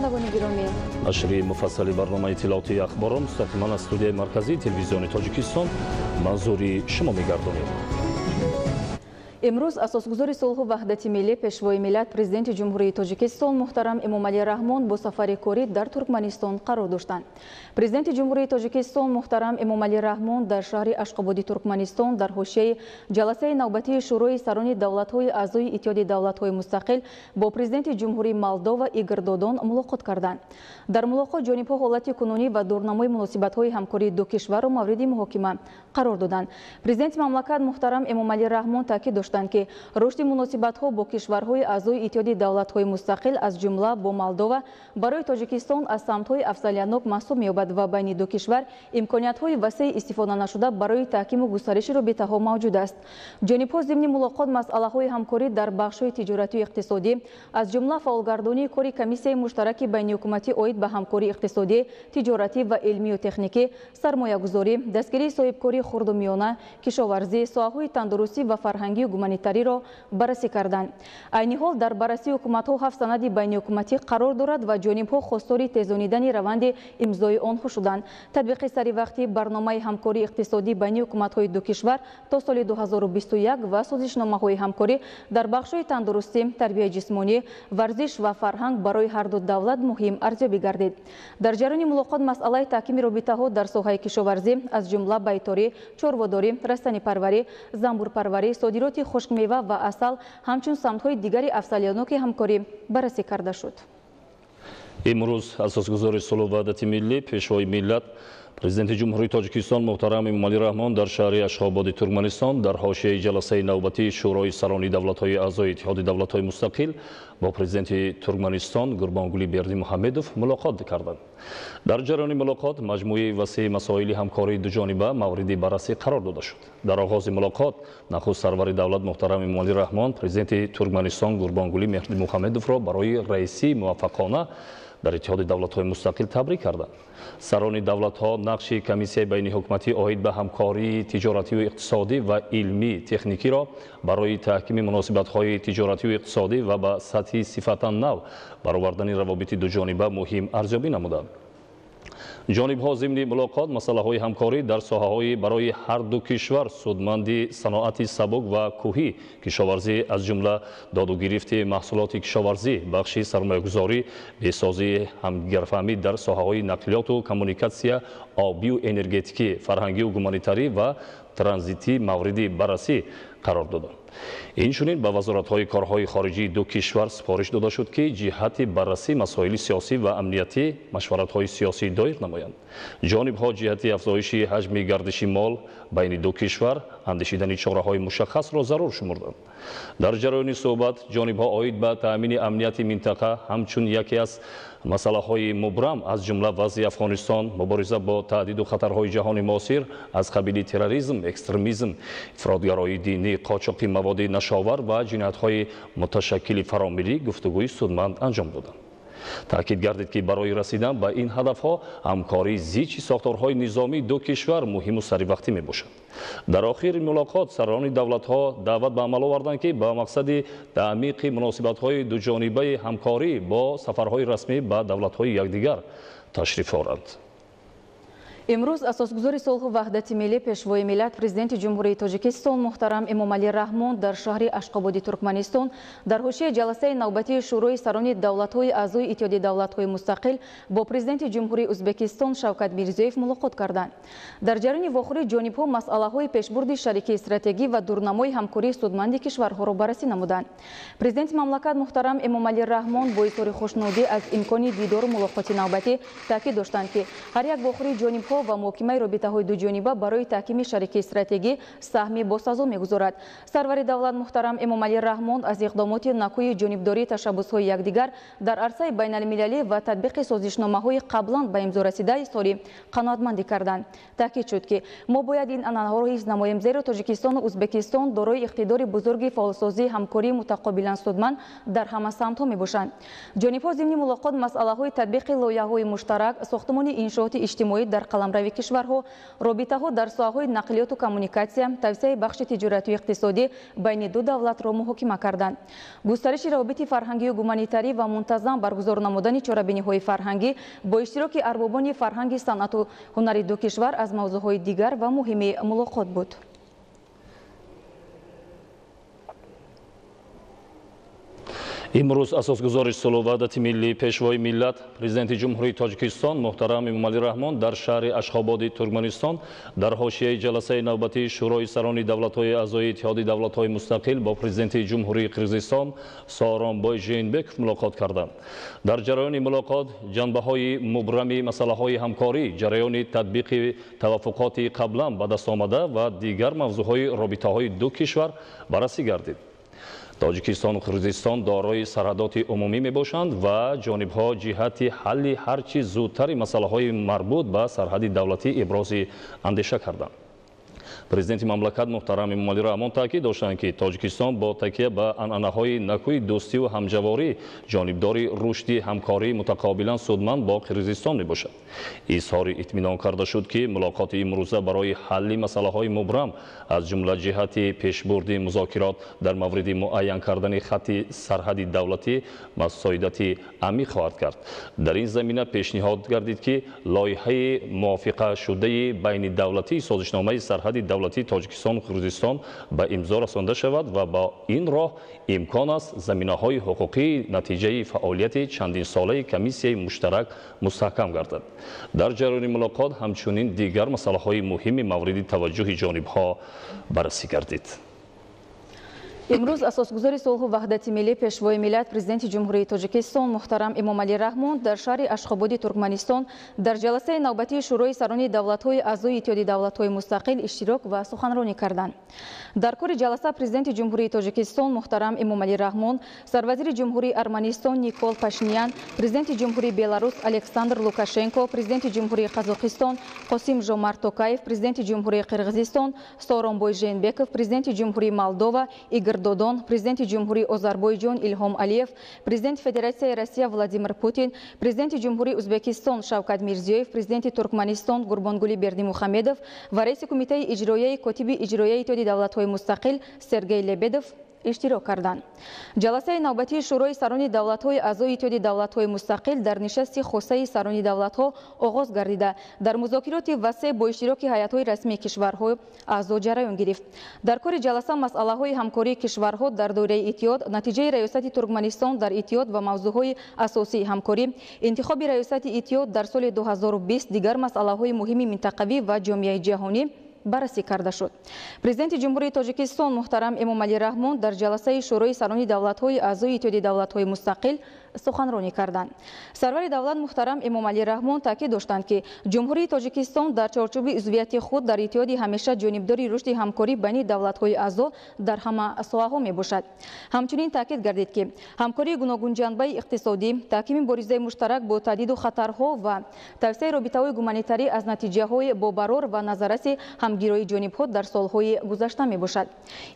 شنوندگان گرامی، نشریه مفصلی برنامه اطلاعاتی اخبار مستقیما از استودیوی مرکزی تلویزیون تاجیکستان منظوری شما می‌گردانیم. امروز اساسگزار صلح و وحدت ملی پیشوای ملت پرزیدنت جمهوری تاجیکستان محترم امامعلی رحمان با سفر کاری در ترکمنستان قرار داشتند. پرزیدنت جمهوری تاجیکستان محترم امامعلی رحمان در شهر اشقابادی ترکمنستان در حوزه جلسه نوبتی شورای سران دولت‌های اعضای اتحاد دولت‌های مستقل با پرزیدنت جمهوری مولدووا ایگور دودون ملاقات کردند. در ملاقات جانب‌ها حالت کنونی و دورنمای مناسبت‌های همکاری دو کشور را مورد محاکمه قرار دادند. پرزیدنت مملکت محترم امامعلی رحمان تاکید داشتند که رشد مناسبت‌ها با کشورهای اعضای اتحاد دولت‌های مستقل از جمله با مولدووا برای تاجیکستان از سمت‌های افضلیت‌ناک محسوب می‌یابد و بین دو کشور امکانیت‌های وسیع استفاده نشده برای تحکیم و گسترش رابطه‌ها موجود است. جانب‌ها ضمن ملاقات مسئله‌های همکاری در بخش‌های تجارتی و اقتصادی از جمله فعالگردانی کاری کمیسیای مشترک بین‌الحکومتی اوید به همکاری اقتصادی، تجارتی و علمی و تکنیکی، سرمایه‌گذاری، دستگیری صاحبکاری خرد و میانه، کشاورزی، ساحه‌های تندرستی و فرهنگی و گومانیتاری را بررسی کردند. عین حال در بررسی حکومت‌ها 7 سند بین‌الحکومتی قرار دارد و جانب‌ها خواستار تیزانیدن روند امضای آنها شدند. تطبیق سری وقتی برنامه همکاری اقتصادی بین حکومت‌های دو کشور تا سال 2021 و سازشنامه‌های همکاری در بخش‌های تندرستی، تربیت جسمانی، ورزش و فرهنگ برای هر دو دولت مهم ارزیابی گردید. در جریان ملاقات مسئله تحکیم رابطه‌ها در ساحه کشاورزی از جمله بیطاری، چربه‌داری، رستنی‌پروری، زنبورپروری، صادرات خشک‌میوه و عسل همچون سمت‌های دیگری افضلیت‌ناک همکاری بررسی کرده شد. امروز اساسگزار صلح و وحدت ملی پیشوای ملت پرزیدنت جمهوری تاجیکستان محترم امامعلی رحمان در شهر اشخاباد ترکمنستان در حاشیه جلسه نوبتی شورای سران دولت‌های اعضای اتحاد دولت‌های مستقل با پرزیدنت ترکمنستان گوربانگولی бердимухамедов ملاقات کردند. در جریان ملاقات مجموعه وسیع مسائل همکاری دوجانبه مورد بررسی قرار داده شد. در آغاز ملاقات نخست سرور دولت محترم امامعلی رحمان پرزیدنت ترکمنستان گوربانگولی бердимухамедов را برای رئیسی موفقانه در اتحاد دولت‌های مستقل تبریک کردند. سران دولت‌ها نقش کمیسیای بین‌الحکومتی اوید به همکاری تجارتی و اقتصادی و علمی تکنیکی را برای تحکیم مناسبت‌های تجارتی و اقتصادی و به سطح صفتا نو برآوردن روابط دوجانبه مهم ارزیابی نمودند. جانب‌ها ضمن ملاقات مسئله‌های همکاری در ساحه‌های برای هر دو کشور سودمند صنعت سبک و کوهی، کشاورزی از جمله داد و گرفت محصولات کشاورزی، بخش سرمایه‌گذاری، بسازی همگرفهمی در ساحه‌های نقلیات و کمونیکاسیا، آبی و انرژتیکی، فرهنگی و گومانیتاری و ترانزیتی مورد بررسی قرار دادند. اینچنین به وزارت‌های کارهای خارجی دو کشور سپارش داده شد که جهت بررسی مسائل سیاسی و امنیتی مشورت‌های سیاسی دایر نمایند. جانب‌ها جهت افزایش حجم گردش مال بین دو کشور اندیشیدن چاره‌های مشخص را ضرور شمردند. در جریان صحبت جانب‌ها اوید به تأمین امنیت منطقه همچون یکی از مسئله‌های مبرم از جمله وضع افغانستان، مبارزه با تهدید و خطرهای جهان معاصر از قبیل تروریسم، اکستریمیسم، افراطگرایی دینی، قاچاق مواد نشاور و جنایت‌های متشکل فراملی گفتگوی سودمند انجام دادند. تأکید گردید که برای رسیدن به این هدفها همکاری زیچ ساختارهای نظامی دو کشور مهم و سریوقتی می باشد. در آخر ملاقات سران دولت‌ها دعوت به عمل آوردند که با مقصد تعمیق مناسبت‌های دوجانبه همکاری با سفرهای رسمی به دولت‌های یکدیگر تشریف آورند. امروز اساسگزار صلح و وحدت ملی پیشوای ملت پرزیدنت جمهوری تاجیکستان محترم امامعلی رحمان در شهر اشقاباد ترکمنستان در حوزه جلسه نوبتی شورای سران دولت‌های اعضای اتحاد دولت‌های مستقل با پرزیدنت جمهوری ازبکستان شوکت میرزیوف ملاقات کردند. در جریان واخوری جانب‌ها مسئله‌های پیشبرد شریک استراتژی و دورنمای همکاری سودمند کشورها را بررسی نمودند. پرزیدنت مملکت محترم امامعلی رحمان با اظهار خوشنودی از امکان دیدار و ملاقات نوبتی تاکید داشتند که هر یک واخوری جانب‌ها و محکمه رابطه‌های دوجانبه برای تحکیم شریک استراتژی سهمی باسازی می‌گذارد. سرور دولت محترم امامعلی رحمان از اقدامات نکوی جانبداری تشبس‌های یکدیگر در عرصه بین‌المللی و تطبیق سازشنامه‌های قبلا به امضا رسیده ساری قناعتمندی کردند. تاکید شد که ما باید این عنعنه‌ها را حفظ نماییم زیرا تاجیکستان و ازبکستان دارای اقتدار بزرگ فعالسازی همکاری متقابلا سودمند در همه سمت‌ها می‌باشند. جانب‌ها ضمن ملاقات مسئله‌های تطبیق لایحه‌های مشترک، ساختمان انشاءات اجتماعی در قلم ҳамравии кишварҳо робитаҳо дар соҳаҳои нақлиёту коммуникатсия, тавсеяи бахши тиҷорату иқтисодӣ байни ду давлатро муҳокима карданд. Густариши равобити фарҳангию гуманитарӣ ва мунтазам баргузор намудани чорабиниҳои фарҳангӣ бо иштироки арбобони фарҳанги санъату ҳунари ду кишвар аз мавзӯъҳои дигар ва муҳими мулоқот буд. имрӯз асосгузори сулҳу ваҳдати миллӣ пешвои миллат президенти ҷумҳурии тоҷикистон муҳтарам эмомалӣ раҳмон дар шаҳри ашхободи туркманистон дар ҳошияи ҷаласаи навбатии шӯрои сарони давлатҳои аъзои иттиҳоди давлатҳои мустақил бо президенти ҷумҳурии Қирғизистон Сооронбой Жэйнбеков мулоқот карданд. Дар ҷараёни мулоқот ҷанбаҳои мубрами масъалаҳои ҳамкорӣ, ҷараёни татбиқи таваффуқоти қаблан ба дастомада ва дигар мавзӯъҳои робитаҳои ду кишвар баррасӣ гардид. Тоҷикистону Қирғизистон дорои сарҳадоти умумӣ мебошанд ва ҷонибҳо ҷиҳати ҳалли ҳарчи зудтари масъалаҳои марбут ба сарҳади давлатӣ ибрози андеша карданд. Президенти мамлакат муҳтарам Эмомалӣ Раҳмон таъкид доштанд, ки Тоҷикистон бо такя ба анъанаҳои накӯи дӯстиву ҳамҷаворӣ ҷонибдори рушди ҳамкории мутақобилан судманд бо Қирғизистон мебошад. Изҳори итминон карда шуд, ки мулоқоти имрӯза барои ҳалли масъалаҳои мубрам аз ҷумла ҷиҳати пешбурди музокирот дар мавриди муайян кардани хатти сарҳади давлатӣ масоидати амиқ хоҳад кард. Дар ин замина пешниҳод гардид, ки лоиҳаи мувофиқашудаи байнидавлатии созишномаи сарҳади давлати Тоҷикистону Қирғизистон ба имзо расонда шавад ва ба ин роҳ имкон аст заминаҳои ҳуқуқии натиҷаи фаъолияти чандинсолаи комиссияи муштарак мустаҳкам гардад. Дар ҷараёни мулоқот ҳамчунин дигар масъалаҳои муҳими мавриди таваҷҷӯҳи ҷонибҳо баррасӣ гардид. имрӯз асосгузори сулҳу ваҳдати миллӣ пешвои миллат президенти ҷумҳурии тоҷикистон муҳтарам Эмомалӣ Раҳмон дар шаҳри Ашхободи Туркманистон дар ҷаласаи навбатии шӯрои сарони давлатҳои аъзои иттиҳоди давлатҳои мустақил иштирок ва суханронӣ карданд. Дар кори ҷаласа президенти ҷумҳурии тоҷикистон муҳтарам Эмомалӣ Раҳмон, сарвазири ҷумҳурии Арманистон Никол Пашинян, президенти ҷумҳурии Беларус Александр Лукашенко, президенти ҷумҳурии Қазоқистон Қосим Жомарт Токаев, президенти ҷумҳурии Қирғизистон Сооронбой Жэйнбеков, президенти ҷумҳурии Молдова Игор Додон, президенти ҷумҳурии Озарбойҷон Илҳом Алиев, президенти Федератсияи Россия Владимир Путин, президенти ҷумҳурии Ӯзбекистон Шавкат Мирзиёев, президенти Туркманистон Гурбонгулӣ Бердимухамедов ва раиси кумитаи иҷроияи котиби иҷроияи иттиҳоди давлатҳои мустақил Сергей Лебедов иштирок карданд. Ҷаласаи навбатии шӯрои сарони давлатҳои аъзои иттиҳоди давлатҳои мустақил дар нишасти хусаи сарони давлатҳо оғоз гардида дар музокироти васеъ бо иштироки ҳайатҳои расмии кишварҳо аъзо ҷараён гирифт. Дар кори ҷаласа масъалаҳои ҳамкории кишварҳо дар доираи иттиҳод, натиҷаи раёсати Туркманистон дар иттиҳод ва мавзӯъҳои асосии ҳамкорӣ, интихоби раёсати иттиҳод дар соли 2020, дигар масъалаҳои муҳими минтақавӣ ва ҷомеаи ҷаҳонӣ баррасӣ карда шуд. Президенти ҷумҳурии Тоҷикистон муҳтарам Эмомалӣ Раҳмон дар ҷаласаи шӯрои сарони давлатҳои аъзои иттиҳоди давлатҳои мустақил суханронӣ карданд. Сарвари давлат муҳтарам Эмомалӣ Раҳмон таъкид доштанд, ки ҷумҳурии Тоҷикистон дар чорчӯби узвияти худ дар иттиҳоди ҳамеша ҷонибдори рушди ҳамкорӣ байни давлатҳои аъзо дар ҳама соҳаҳо мебошад. Ҳамчунин таъкид гардид, ки ҳамкории гуногунҷанбаи иқтисодӣ, таҳкими боризаи муштарак бо таҳдиду хатарҳо ва тавсеяи робитаҳои гуманитарӣ аз натиҷаҳои бобарор ва назараси ҳамгирои ҷонибҳо дар солҳои гузашта мебошад.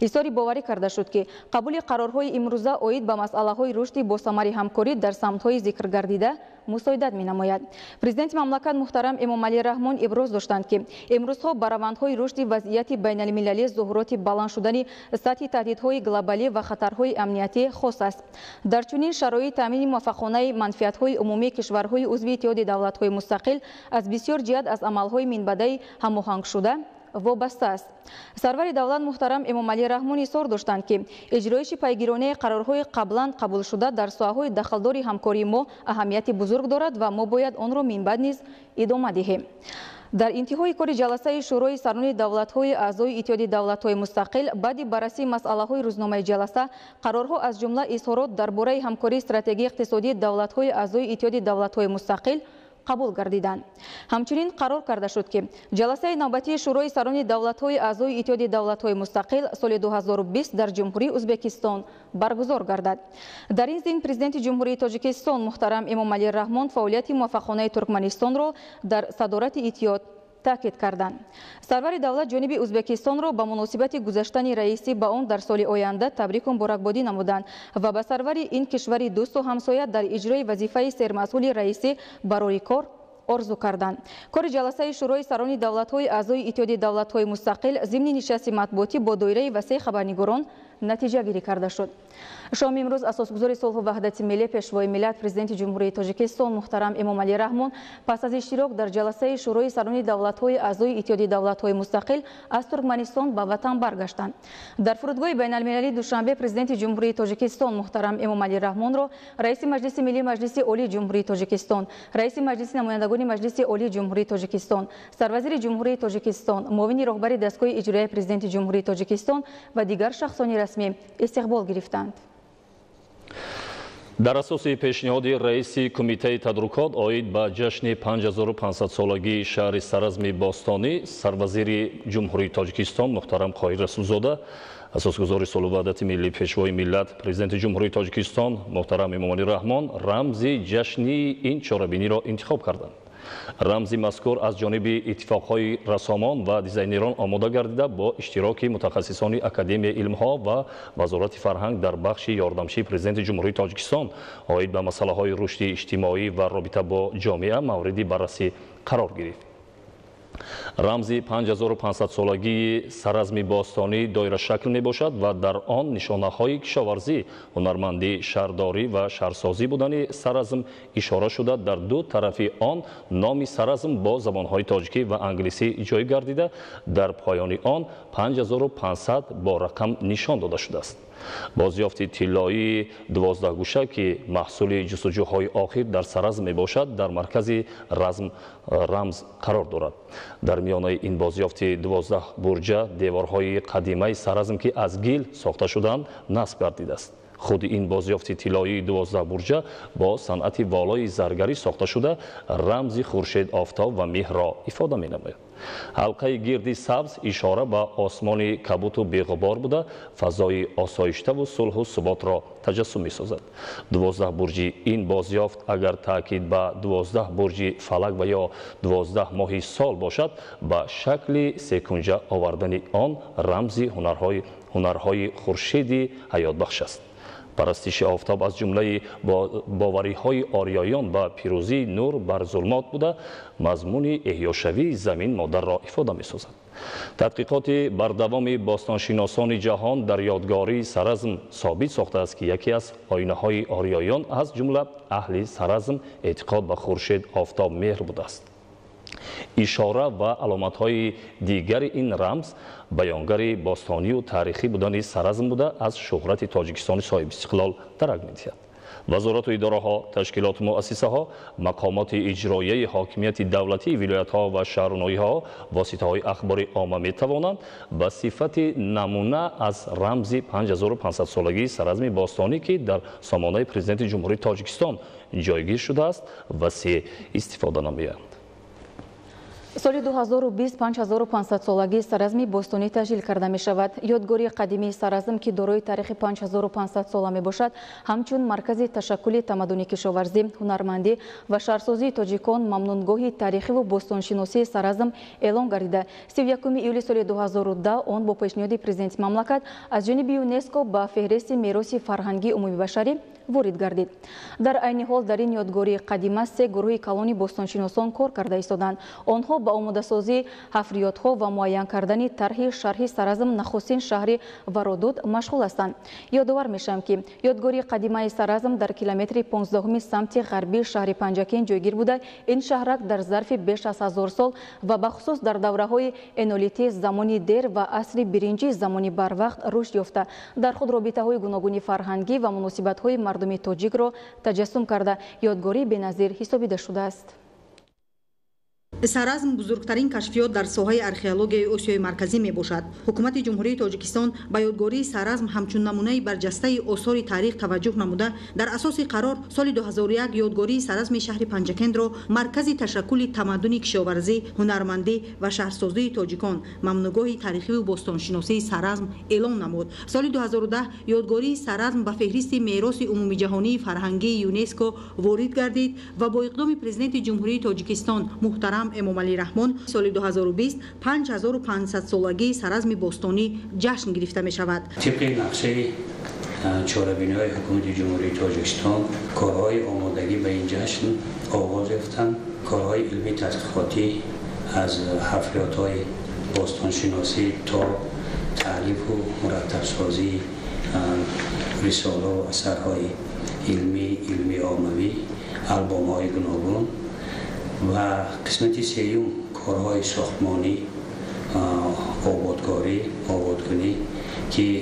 Изҳори боварӣ карда шуд, ки қабули қарорҳои имрӯза оид ба масъалаҳои рушди босамари ҳамкорӣ дар самтҳои зикр гардида мусоидат менамояд. Президенти мамлакат муҳтарам Эмомалӣ Раҳмон иброз доштанд, ки имрӯзҳо ба равандҳои рушди вазъияти байналмилалии зуҳуроти баланд шудани сатҳи таҳдидҳои глобалӣ ва хатарҳои амниятӣ хос аст. Дар чунин шароит таъмини муваффақонаи манфиатҳои умумии кишварҳои узви иттиҳоди давлатҳои мустақил аз бисёр ҷиҳат аз амалҳои минбадаи ҳамоҳангшуда вобаста аст. Сарвари давлат муҳтарам Эмомалӣ Раҳмон изҳор доштанд, ки иҷроиши пайгиронаи қарорҳои қаблан қабулшуда дар соҳаҳои дахалдори ҳамкории мо аҳамияти бузург дорад ва мо бояд онро минбаъд низ идома диҳем. Дар интиҳои кори ҷаласаи шӯрои сарони давлатҳои аъзои иттиҳоди давлатҳои мустақил баъди баррасии масъалаҳои рӯзномаи ҷаласа қарорҳо аз ҷумла изҳорот дар бораи ҳамкории стратегияи иқтисодии давлатҳои аъзои иттиҳоди давлатҳои мустақил қабул гардиданд. Ҳамчунин қарор карда шуд, ки ҷаласаи навбатии шӯрои сарони давлатҳои аъзои иттиҳоди давлатҳои мустақил соли 2020 дар ҷумҳурии Ӯзбекистон баргузор гардад. Дар ин зимн президенти ҷумҳурии Тоҷикистон муҳтарам Эмомалӣ Раҳмон фаъолияти муваффақонаи Туркманистонро дар садорати иттиҳод таъкид карданд. Сарвари давлат ҷониби Ӯзбекистонро ба муносибати гузаштани раисӣ ба он дар соли оянда табрику муборакбодӣ намуданд ва ба сарвари ин кишвари дӯсту ҳамсоя дар иҷрои вазифаи сермасъули раисӣ барори кор орзу карданд. кори ҷаласаи шӯрои сарони давлатҳои аъзои иттиҳоди давлатҳои мустақил зимни нишасти матбуотӣ бо доираи васеъ хабарнигорон натиҷагирӣ карда шуд. шоми имрӯз асосгузори сулҳу ваҳдати миллӣ пешвои миллат президенти ҷумҳурии тоҷикистон муҳтарам эмомалӣ раҳмон пас аз иштирок дар ҷаласаи шӯрои сарони давлатҳои аъзои иттиҳоди давлатҳои мустақил аз Туркманистон ба ватан баргаштанд. дар фурудгоҳи байналмилалӣ душанбе президенти ҷумҳурии тоҷикистон муҳтарам эмомалӣ раҳмонро раиси маҷлиси миллии маҷлиси олии ҷумҳурии тоҷикистон, раиси маҷлиси намояндагони маҷлиси олии ҷумҳурии тоҷикистон, сарвазири ҷумҳурии тоҷикистон, муовини роҳбари дастгоҳи иҷроияи президенти ҷумҳурии тоҷикистон ва дигар шахсони расмӣ истиқбол гирифтанд. дар асоси пешниҳоди раиси кумитаи тадрукот оид ба ҷашни 5500-солагии шаҳри Саразми Бостонӣ, сарвазири ҷумҳурии тоҷикистон муҳтарам Қоҳир Расулзода, асосгузори сулҳу ваҳдати миллӣ пешвои миллат президенти ҷумҳурии тоҷикистон муҳтарам Эмомалӣ Раҳмон рамзи ҷашни ин чорабиниро интихоб карданд. рамзи мазкур аз ҷониби иттифоқҳои рассомон ва дизайнерон омода гардида бо иштироки мутахассисони Академияи илмҳо ва Вазорати фарҳанг дар бахши ёрдамчии президенти ҷумҳурии тоҷикистон оид ба масъалаҳои рушди иҷтимоӣ ва робита бо ҷомеа мавриди баррасӣ қарор гирифт. рамзи 5500-солагии Саразми Бостонӣ доирашакл мебошад ва дар он нишонаҳои кишоварзӣ, ҳунармандӣ, шаҳрдорӣ ва шаҳрсозӣ будани Саразм ишора шуда, дар ду тарафи он номи Саразм бо забонҳои тоҷикӣ ва англисӣ ҷой гардида, дар поёни он 5500 бо рақам нишон дода шудааст. бозёфти тиллоии 12гӯша ки маҳсули ҷустуҷӯҳои охир дар Саразм мебошад, дар маркази рамз қарор дорад. дар миёнаи ин бозёфти 12 бурҷа деворҳои қадимаи Саразм ки аз гил сохта шуданд насб гардидааст. худи ин бозёфти тиллоии 12 бурҷа бо санъати волои заргарӣ сохта шуда, рамзи хуршед, офтоб ва меҳрро ифода менамояд. ҳалқаи гирди сабз ишора ба осмони кабуту беғубор буда, фазои осоиштаву сулҳу суботро таҷассум месозад. 12 бурҷи ин бозёфт агар таъкид ба 12 бурҷи фалак ва ё 12 моҳи сол бошад, ба шакли секунҷа овардани он рамзи ҳунарҳои хуршеди ҳаётбахш аст. парастиши офтоб аз ҷумлаи бовариҳои орёён ба пирӯзии нур бар зулмот буда, мазмуни эҳёшавии замин модарро ифода месозад. тадқиқоти бардавоми бостоншиносони ҷаҳон дар ёдгории Саразм собит сохтааст ки яке аз оинаҳои орёён аз ҷумла аҳли Саразм эътиқод ба хуршед, офтоб, меҳр будааст. ишора ва аломатҳои дигари ин рамз баёнгари бостонию таърихӣ будани Саразм буда, аз шӯҳрати Тоҷикистони соҳибистиқлол дарак медиҳад. вазорату идораҳо, ташкилоту муассисаҳо, мақомоти иҷроияи ҳокимияти давлатии вилоятҳо ва шаҳрноиҳо, воситаҳои ахбори омма метавонанд ба сифати намуна аз рамзи 5500-солагии Саразми Бостонӣ ки дар сомонаи президенти ҷумҳурии Тоҷикистон ҷойгир шудааст, васеъ истифода намоянд. соли 2020 5500-солагии Саразми Бостонӣ таҷлил карда мешавад. ёдгории қадимии Саразм ки дорои таърихи 5500 сола мебошад, ҳамчун маркази ташаккули тамаддуни кишоварзӣ, ҳунармандӣ ва шаҳрсозии тоҷикон, мамнунгоҳи таърихиву бостоншиносии Саразм эълон гардида, 31 июли соли 2010 он бо пешниҳоди президенти мамлакат аз ҷониби ЮНЕСКО ба феҳристи мероси фарҳангии умумибашарӣ ворид гардид. дар айни ҳол дар ин ёдгории қадима се гурӯҳи калони бостоншиносон кор карда истоданд. онҳо ба омодасозии ҳафриётҳо ва муайян кардани тарҳи шарҳи Саразм нахустин шаҳри Вародуд машғул ҳастанд. ёдовар мешавам ки ёдгории қадимаи Саразм дар километри 15 самти ғарбии шаҳри Панҷакин ҷойгир буда, ин шаҳрак дар зарфи беш аз 1000 сол ва бахусус дар давраҳои энолити, замони дер ва асри биринҷи замони барвақт рушд ёфта, дар худ робитаҳои гуногуни фарҳангӣ ва муносибатҳои мардуми тоҷикро таҷассум карда, ёдгории беназир ҳисобида шудааст. Саразм бузургтарин кашфиёт дар соҳаи археологияи Осиёи марказӣ мебошад. ҳукумати ҷумҳурии Тоҷикистон ба ёдгории Саразм ҳамчун намунаи барҷастаи осори таърих таваҷҷӯҳ намуда, дар асоси қарор соли 2001 ёдгории Саразми шаҳри Панҷакенро маркази ташаккули тамаддуни кишоварзӣ, ҳунармандӣ ва шаҳрсозии тоҷикон, мамнугоҳи таърихиву бостоншиносии Саразм эълон намуд. соли 2010 ёдгории Саразм ба феҳристи мероси умумиҷаҳонии фарҳангии ЮНЕСКО ворид гардид ва бо иқдоми президенти ҷумҳурии Тоҷикистон муҳтарам Эмомалӣ Раҳмон соли 2020 5500-солагии Саразми Бостонӣ ҷашн гирифта мешавад. طبق نقشه چهاربینی‌های حکومت جمهوری تاجیکستان کارهای آمادگی به این جشن آغاز یافتند کارهای علمی تحقیقاتی از حفریات‌های باستانشناسی تا تألیف و مرتب سازی رساله و اثرهای علمی عاموی، آلبوم‌های گوناگون و قسمت سوم کارهای ساختمانی، آبادگونی که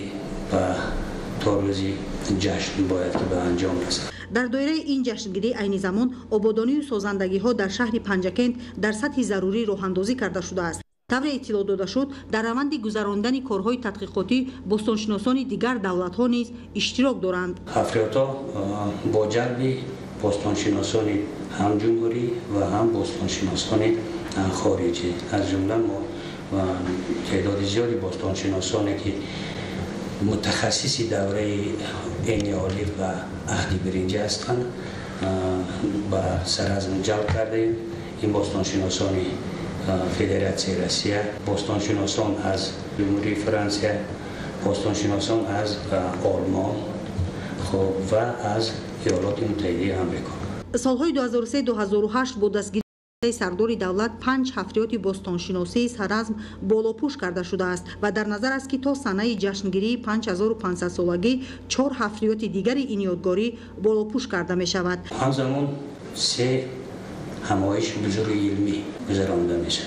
تا روزی جشن باید که به انجام رسد. در دایره این جشنگیری عین زمان آبادانی و سازندگی ها در شهر پنجکند در سطح ضروری راهاندازی کرده شده است. طور اطلاع داده شد در روند گذراندن کارهای تحقیقاتی بوستانشناسان دیگر دولت ها نیز اشتراک دارند. حفریات‌ها با جلب بوستانشناسان هم جمهوری و هم بوستانشناسان خارجی، از جمله ما تعداد زیادی بوستانشناسانی که متخصصی دوره عین عالی و عهد برنجی هستند به سرازم جلب کردیم. این بوستانشناسان فدراسیون روسیه، بوستانشناسان از جمهوری فرانسه، بوستانشناسان از آلمان و از ایالات متحده آمریکا. سالهای 2003-2008 با دستگیری سردار دولت 5 حفریات بوستانشناسی سرازم بالاپوش کرده شده است و در نظر است که تا سنه جشنگیری 5500 سالگی 4 حفریات دیگر این یادگاری بالاپوش کرده می شود. همزمان 3 همایش بزرگ علمی گذرانده میشه،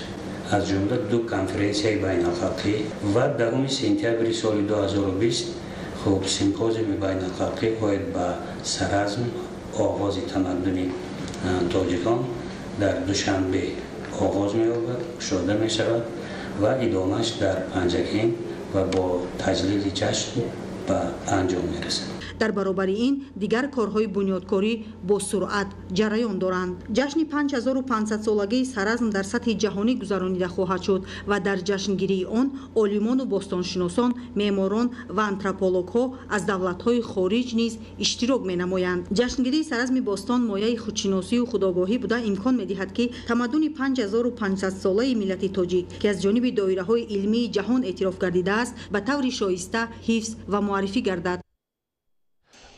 از جمله 2 کنفرانسی بین الخلقی و 10 سپتامبر سال 2020 سمپوزیوم بین الخلقی باید با سرازم آغاز تمدن تاجیکان در دوشنبه آغاز می‌یابد، شروع می‌شود و ادامه‌اش در پنجکند و با تجلیل جشن به انجام می‌رسد. در برابر این دیگر کارهای بنیادکاری با سرعت جریان دارند. جشن 5500 سالگی سرازم در سطح جهانی گذرانیده خواهد شد و در جشنگیری آن عالمان و باستانشناسان، معماران و آنتروپولوژها از دولت‌های خارج نیز اشتراک می‌نمایند. جشنگیری سرازم باستان مایه خودشناسی و خودآگاهی بوده امکان می‌دهد که تمدن 5500 ساله ملت تاجیک که از جانب دایره‌های علمی جهان اعتراف گردیده است به طور شایسته حفظ و معرفی گردد.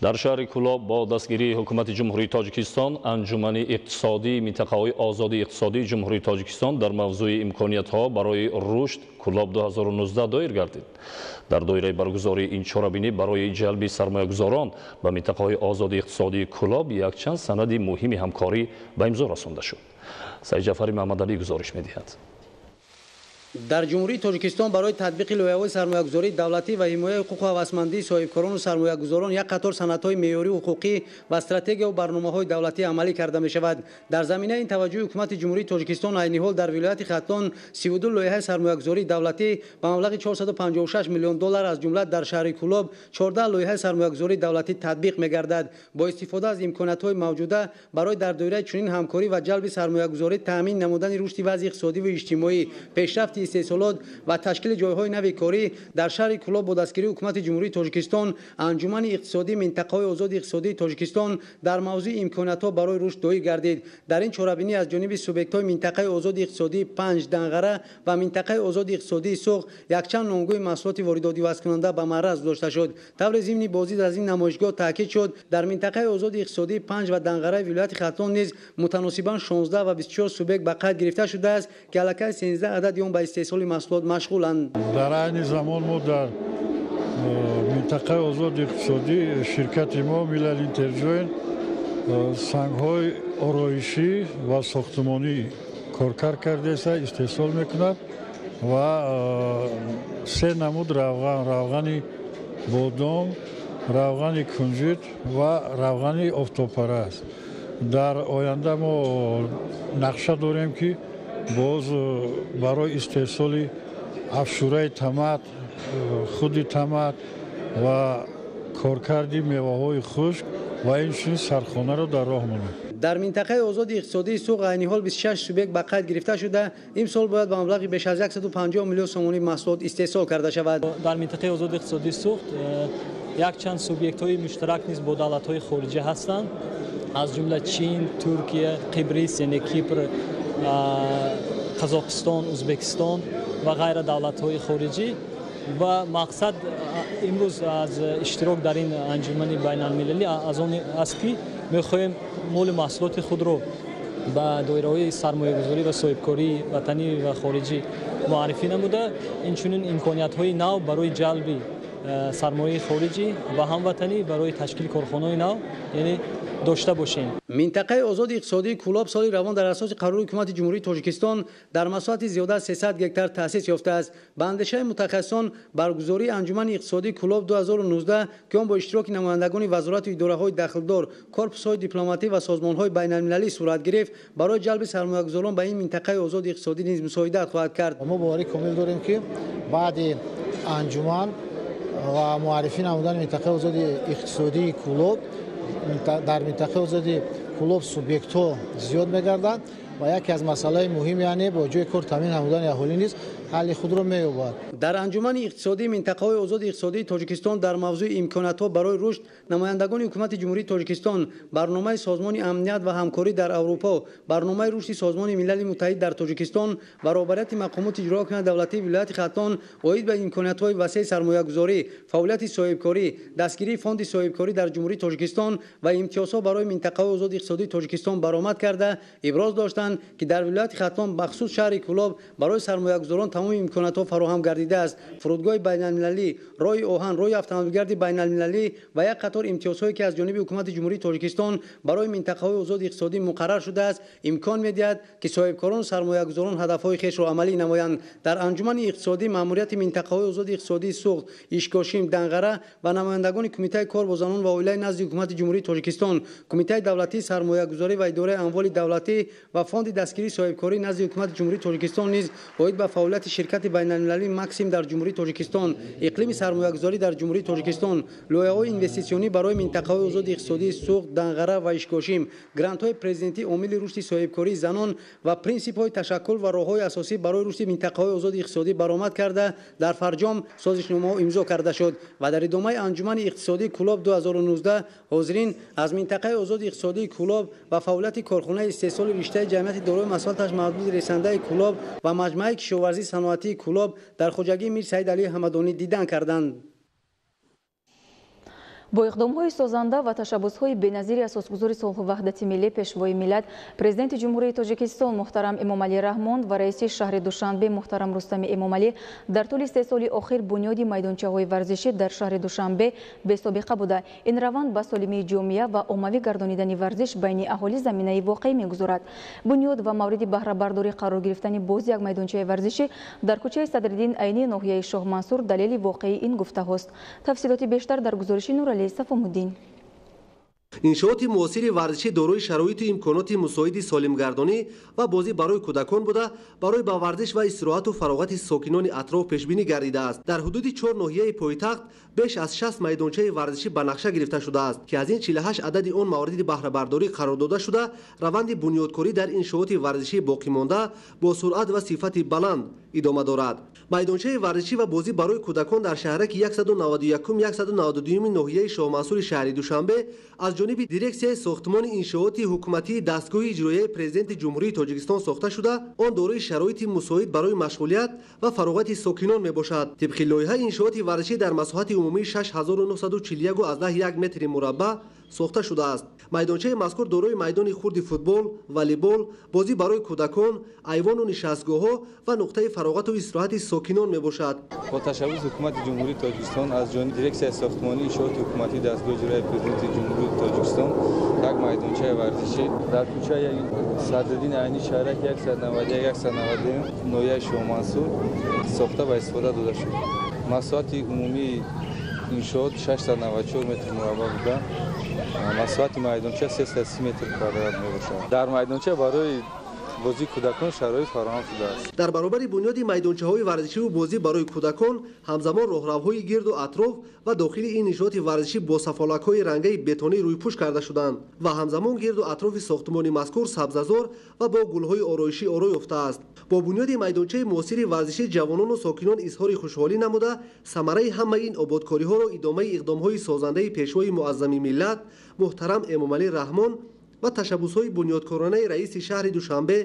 در شهر کلاب با دستگیری حکومت جمهوری تاجیکستان انجمن اقتصادی منطقه‌های آزادی اقتصادی جمهوری تاجیکستان در موضوع امکانیت‌ها برای رشد کلاب 2019 دایر گردید. در دایره برگزاری این چاره‌بینی برای جلب سرمایه‌گذاران به منطقه‌های آزادی اقتصادی کلاب یکچند سند مهم همکاری به امضا رسانده شد. سعید جعفری محمدعلی گزارش می‌دهد. در جمهوری تاجیکستان برای تطبیق لایحه‌های سرمایه‌گذاری دولتی و حمایت حقوق هوسمندی صاحبکاران و سرمایه‌گذاران یک قطار سندهای معیاری حقوقی و استراتژی و برنامه‌های دولتی عملی کرده می‌شود. در زمینه این توجه حکومت جمهوری تاجیکستان عین حال در ولایت ختلان 32 لایحه سرمایه‌گذاری دولتی به مبلغ 456 میلیون دلار از جمله در شهر کلاب 14 لایحه سرمایه‌گذاری دولتی تطبیق می‌گردد. با استفاده از امکانات‌های موجوده برای در دایره چنین همکاری و جلب سرمایه‌گذاری تامین نمودن رشد وضع اقتصادی و اجتماعی، پیشرفت استحصالات و تشکیل جایهای نو کاری در شهر کلاب با دستگیری حکومت جمهوری تاجیکستان انجمن اقتصادی منطقه‌های آزادی اقتصادی تاجیکستان در موضوع امکانات‌ها برای رشد دایر گردید. در این چاره‌بینی از جانب سوبیکت‌های منطقه آزادی اقتصادی 5 دنغره و منطقه آزادی اقتصادی سوق یکچند نامگوی محصولات وارداتی وصل کننده به معرض داشته شد. طور ضمنی بازدید از این نمایشگاه تاکید شد در منطقه آزادی اقتصادی 5 و دنغره ولایت ختلان نیز متناسباً 16 و 24 سوبیکت به قید گرفته شده است که علاوه 13 عدد اون به استحصال محصولات مشغولند. در عین زمان ما در منطقه آزاد اقتصادی شرکت ما میلل اینترجوین سنگ‌های آرایشی و ساختمانی کار کرده است، استحصال میکند و 3 نمود روغن بادام، روغن کنجد و روغن آفتابپره است. در آینده ما نقشه داریم که باز برای استحصال افشوره تمد، خود تمد و کارکردی میوه‌های خشک و این سرخانه را در راه مانیم. در منطقه آزاد اقتصادی سوق عین حال 26 سوبیکت به قید گرفته شده. این سال باید به مبلغ بیش از 150 میلیون سومانی محصولات استحصال کرده شود. در منطقه آزاد اقتصادی سوق یک چند سوبیکت‌های مشترک نیز با دولت‌های خارجی هستند، از جمله چین، ترکیه، قبرس یعنی کیپر، قزاقستان، ازبکستان و غیر دولت‌های خارجی و مقصد امروز از اشتراک در این انجمن بین المللی از آن است که می‌خواهیم مول محصولات خود را ба доираҳои сармоягузорӣ ва соҳибкории ватанӣ ва хориҷӣ муаррифӣ намуда, инчунин имкониятҳои нав барои ҷалби сармояи хориҷӣ ва ҳамватанӣ барои ташкили корхонаҳои нав яъне дошта бошем. минтақаи озоди иқтисодии Кӯлоб соли равон дар асоси қарори ҳукумати ҷумҳурии Тоҷикистон дар масоҳати зиёда аз 300 гектар таъсис ёфтааст. Ба андешаи мутахассисон баргузории анҷумани иқтисодии Кӯлоб 2019 ки он бо иштироки намояндагони вазорату идораҳои дахлдор, корпусҳои дипломатӣ ва созмонҳои байналмилалӣ сурат гирифт, барои ҷалби сармоягузорон ба ин минтақаи озоди иқтисодӣ низ мусоидат хоҳад кард. мо боварӣ комил дорем ки баъди анҷуман ва муаррифӣ намудани минтақаи озоди иқтисодии Кӯлоб дар минтақаи озоди Кӯлоб субъектҳо зиёд мегарданд ва яке аз масъалаи муҳим яъне бо ҷои кор таъмин намудани аҳолӣ низ ҳалли худро меёбад. Дар анҷумани иқтисодии минтақаҳои озоди иқтисодии Тоҷикистон дар мавзӯи имкониятҳо барои рушд намояндагони ҳукумати ҷумҳурии Тоҷикистон, барномаи созмони амният ва ҳамкорӣ дар Аврупо, барномаи рушди созмони милали муттаҳид дар Тоҷикистон, баробарияти мақомоти иҷрокунандаи давлатии вилояти Хаттон оид ба имкониятҳои васеъи сармоягузорӣ, фаъолияти соҳибкорӣ, дастгирии фонди соҳибкорӣ дар ҷумҳурии Тоҷикистон ва имтиёзҳо барои минтақаҳои озоди иқтисодии Тоҷикистон баромад карда, иброз доштанд ки дар вилояти Хаттон махсус шаҳри Кӯлоб барои сармоягузорон тамоми имкониятҳо фароҳам гардидааст. Фурудгоҳи байналмилалӣ, роҳи оҳан, роҳи автомобилгарди байналмилалӣ ва як қатор имтиёзҳое ки аз ҷониби ҳукумати ҷумҳурии Тоҷикистон барои минтақаҳои озоди иқтисодӣ муқаррар шудааст, имкон медиҳад ки соҳибкорону сармоягузорон ҳадафҳои хешро амалӣ намоянд. Дар анҷумани иқтисодӣ маъмурияти минтақаҳои озоди иқтисодии Суғд, Ишкошим, Данғара ва намояндагони Кумитаи кор бо занон ва оилаи назди ҳукумати ҷумҳурии Тоҷикистон, Кумитаи давлатии сармоягузорӣ ва идораи амволи давлатӣ ва фонди дастгирии соҳибкорӣ назди ҳукумати ҷумҳурии Тоҷикистон низ оид ба фаъолияти ширкати байналмилалии Максим дар ҷумҳурии Тоҷикистон, иқлими сармоягузорӣ дар ҷумҳурии Тоҷикистон, лоиҳаҳои инвеститсионӣ барои минтақаҳои озоди иқтисодии Суғд, Данғара ва Ишкошим, грантҳои президентӣ омили рушди соҳибкории занон ва принсипҳои ташаккул ва роҳҳои асосӣ барои рушди минтақаҳои озоди иқтисодӣ баромад карда дар Фарҷом созишномаҳо имзо карда шуд ва дар идомаи анҷумани иқтисодии Кӯлоб 2019 ҳозирин аз минтақаи озоди иқтисодии Кӯлоб ва фаъолияти корхонаи истеҳсоли риштаи ҷамъияти дорои масоҳаташ маҳдуди ресандаи Кӯлоб ва маҷмӯаи кишоварзии саноатии Кӯлоб дар хоҷагии Мир Саид Алии Ҳамадонӣ дидан карданд. бо иқдомҳои созанда ва ташаббусҳои беназири асосгузори Солҳу ваҳдати миллӣ пешвои миллат президенти ҷумҳурии Тоҷикистон муҳтарам Эмомалӣ Раҳмон ва раиси шаҳри Душанбе муҳтарам Рустами Эмомалӣ дар тӯли 3 соли охир бунёди майдончаҳои варзишӣ дар шаҳри Душанбе бесобиқа буда. Ин раванд ба солимии ҷомеа ва оммавӣ гардонидани варзиш байни аҳоли заминаи воқеӣ мегузорад. Бунёд ва мавриди баҳрабардорӣ қарор гирифтани боз як майдончаи варзишӣ дар кӯчаи Садриддин Айни ноҳияи Шоҳ Мансур далели воқеи ин гуфтаҳост. Тафсилоти бештар дар гузориши Нуралӣ Сафомуддин. иншооти муосири варзишӣ дорои шароиту имконоти мусоиди солимгардонӣ ва бозӣ барои кӯдакон буда барои ба варзиш ва истироҳату фароғати сокинони атроф пешбинӣ гардидааст. дар ҳудуди 4 ноҳияи пойтахт беш аз 60 майдончаи варзишӣ ба нақша гирифта шудааст ки аз ин 48 адади он мавриди баҳрабардорӣ қарор дода шуда раванди бунёдкорӣ дар иншооти варзишии боқимонда бо суръат ва сифати баланд идома дорад. майдончаи варзишӣ ва бозӣ барои кӯдакон дар шаҳраки 191-192 ноҳияи Шоҳ Мансури шаҳри Душанбе аз ҷониби дирексияи сохтмони иншооти ҳукуматии дастгоҳи иҷроияи президенти ҷумҳурии Тоҷикистон сохта шуда, он дорои шароити мусоид барои машғулият ва фароғати сокинон мебошад. тибқи лоиҳа иншооти варзишӣ дар масоҳати умумии 6941 метри мураббаъ сохта шудааст. майдончаи мазкур дорои майдони хурди футбол, волейбол, бозӣ барои кӯдакон, айвону нишастгоҳҳо ва нуқтаи фароғату истироҳати сокинон мебошад. бо ташаббуси ҳукумати ҷумҳурии Тоҷикистон аз ҷониби дирексияи сохтмонии иншооти ҳукуматии дастгоҳи иҷроияи президенти ҷумҳурии Тоҷикистон як майдончаи варзишӣ дар кӯчаи Садриддин Айни шаҳраки 191-192 ноҳияи Шоҳ Мансур сохта ва истифода дода шуд. масоҳати умумии иншоот 694 метр мураббаъ буда, масоҳати майдонча 330 метр квадрат мебошад. дар майдонча барои бозии кӯдакон шароит фароҳам шудааст. дар баробари бунёди майдончаҳои варзишиву бозӣ барои кӯдакон ҳамзамон роҳравҳои гирду атроф ва дохили ин иншооти варзишӣ бо сафолакҳои рангаи бетонӣ рӯйпӯш карда шуданд ва ҳамзамон гирду атрофи сохтмони мазкур сабзазор ва бо гулҳои ороишӣ оро ёфтааст. бо бунёди майдончаи муосири варзишӣ ҷавонону сокинон изҳори хушҳолӣ намуда самараи ҳамаи ин ободкориҳоро идомаи иқдомҳои созандаи пешвои муаззами миллат муҳтарам Эмомалӣ Раҳмон ва ташаббусҳои бунёдкоронаи раиси шаҳри Душанбе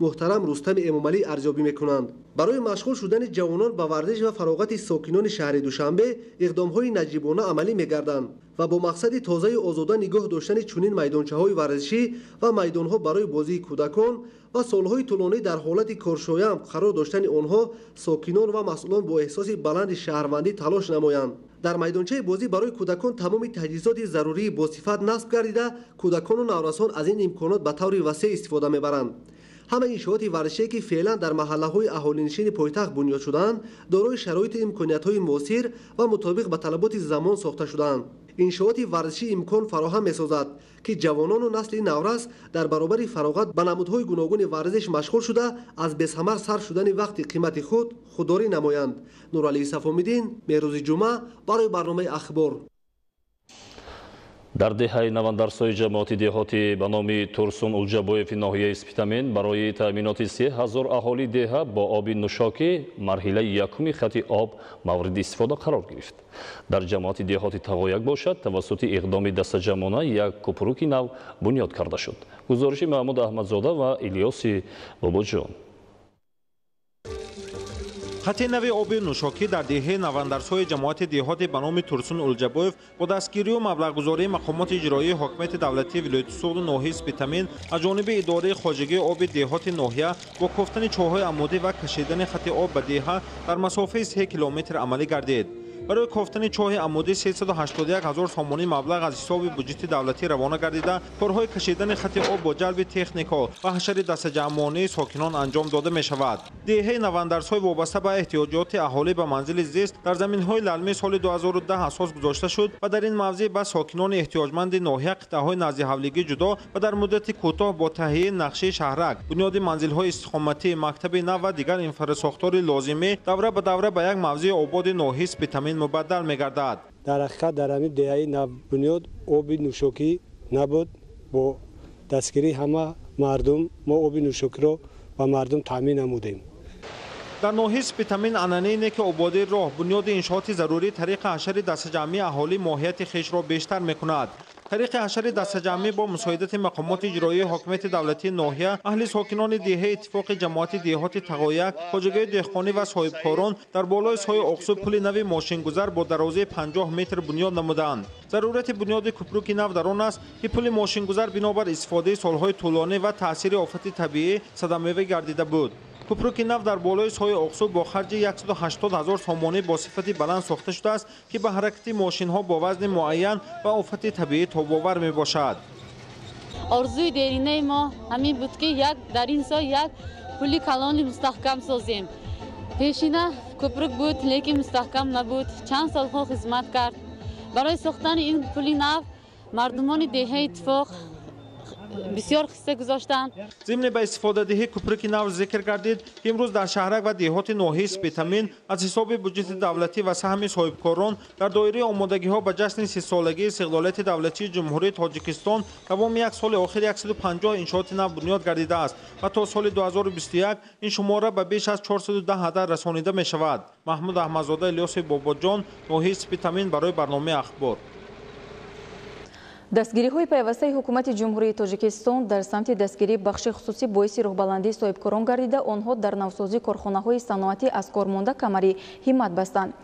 муҳтарам Рустами Эмомалӣ арзёбӣ мекунанд. барои машғул шудани ҷавонон ба варзиш ва фароғати сокинони шаҳри Душанбе иқдомҳои наҷибона амалӣ мегарданд. و با مقصد تازه آزاده نگاه داشتن چنین میدانچه‌های ورزشی و میدان‌ها برای بازی کودکان و سالهای طولانی در حالت کارشایم قرار داشتن آنها، ساکنان و مسئولان با احساس بلند شهروندی تلاش نمایند. در میدانچه بازی برای کودکان تمام تجهیزات ضروری با صفت نصب گردیده، کودکان و نورسان از این امکانات به طور وسیع استفاده میبرند. همه انشاءات ورزشی که فعلا در محله‌های اهالینشین پایتخت بنیاد شده‌اند، دارای شرایط امکانیت‌های موثر و مطابق به طلبات زمان ساخته شده‌اند. انشاءات ورزشی امکان فراهم می‌سازد که جوانان و نسل نورس در برابر فراغت به نمودهای گوناگون ورزش مشغول شده، از بی‌ثمر صرف شدن وقت قیمت خود خودداری نمایند. نورعلی صفامیدین، مهروز جمعه، برای برنامه اخبار. در دهه نواندرسای جماعتی دهاتی به نام ترسون الجابویف ناحیه اسپیتامین برای تامینات 3000 اهالی دهه با آب نوشاکی مرحله یکم خط آب مورد استفاده قرار گرفت. در جماعتی دهاتی تقایق باشد توسط اقدام دستجمعانه یک کوپروکی نو بنیاد کرده شد. گزارش محمود احمدزاده و الیاس باباجان. خط نو آب نوشاکی در دهه نواندرسای جماعت دهات به نام ترسون الجابویف با دستگیری و مبلغ‌گذاری مقامات اجرایی حاکمیت دولتی ولایت سوغد ناحیه اسپیتامین از جانب اداره خواجگی آب دهات ناحیه با کوفتن چاه‌های عمودی و کشیدن خط آب به دهه در مسافه 3 کیلومتر عملی گردید. برای کوفتن چاه عمودی 381,000 سومانی مبلغ از حساب بودجه دولتی روانه گردیده، کارهای کشیدن خط آب با جلب تکنیکا و حشر دستجمعانه ساکنان انجام داده می شود. دهه نواندرس‌های وابسته به احتیاجات اهالی به منزل زیست در زمین‌های للمه سال 2010 اساس گذاشته شد و در این موضع به ساکنان احتیاجمند ناحیه قطعه‌های نزد حولگی جدا و در مدت کوتاه با تهیه نقشه شهرک، بنیاد منزل‌های استقامتی، مکتب نو و دیگر انفراساختار لازمه دوره به دوره به یک موضع آباد ناحیه اسپیتامین مبدل می‌گردد. در حقیقت در همین دهه نو بنیاد آب نوشاکی نبود. با دستگیری همه مردم ما آب نوشاکی را به مردم تامین نمودیم. در ناحیه اسپیتامین عنعنه اینه که آبادی راه بنیاد انشاءات ضروری طریق حشر دستجمعی اهالی ماهیت خویش را بیشتر می‌کند. طریق حشر دستجمعی با مساعدت مقامات اجرایی حاکمیت دولتی ناحیه، اهل ساکنان دهه اتفاق جماعت دهات تقایق، خواجگی دهقانی و صاحبکاران در بالای سایه اقصی پل نو ماشینگذر با درازی 50 متر بنیاد نمودند. ضرورت بنیاد کوپروکی نو در آن است که پل ماشینگذر بنابر استفاده سالهای طولانی و تاثیر آفت طبیعی صدمه‌آور گردیده بود. کوپروکی نو در بالای سایه اقصی با خرج 180,000 سومانی با صفت بلند ساخته شده است که به حرکت ماشین ها با وزن معین و آفت طبیعی تاب‌آور می باشد. آرزوی دیرینه ما همین بود که در این سال یک پل کلان مستحکم سازیم. پیشینه کوپروک بود لیکن مستحکم نبود. چند سال خدمت کرد. برای ساختن این پل نو مردمان دهه اتفاق بسیار خسته گذاشتند. ضمن به استفاده دهی کوپروکی نو ذکر گردید که امروز در شهرک و دهات ناحیه اسپیتامین از حساب بودجه دولتی و سهم صاحبکاران در دایره آمادگی ها به جشن 30 سالگی استقلالیت دولتی جمهوری تاجیکستان تمام یک سال آخر 150 انشاءات نو بنیاد گردیده است و تا سال 2021 این شماره به بیش از 410 هدر رسانیده می شود. محمود احمدزاده، الیاس باباجان، ناحیه اسپیتامین برای برنامه اخبار. دستگیری‌های پیوسته حکومت جمهوری تاجیکستان در سمت دستگیری بخش خصوصی باعث رغبالندی صاحبکاران گردیده، آنها در نوسازی کارخانه‌های صنعتی از کارمانده کمری همت بستند.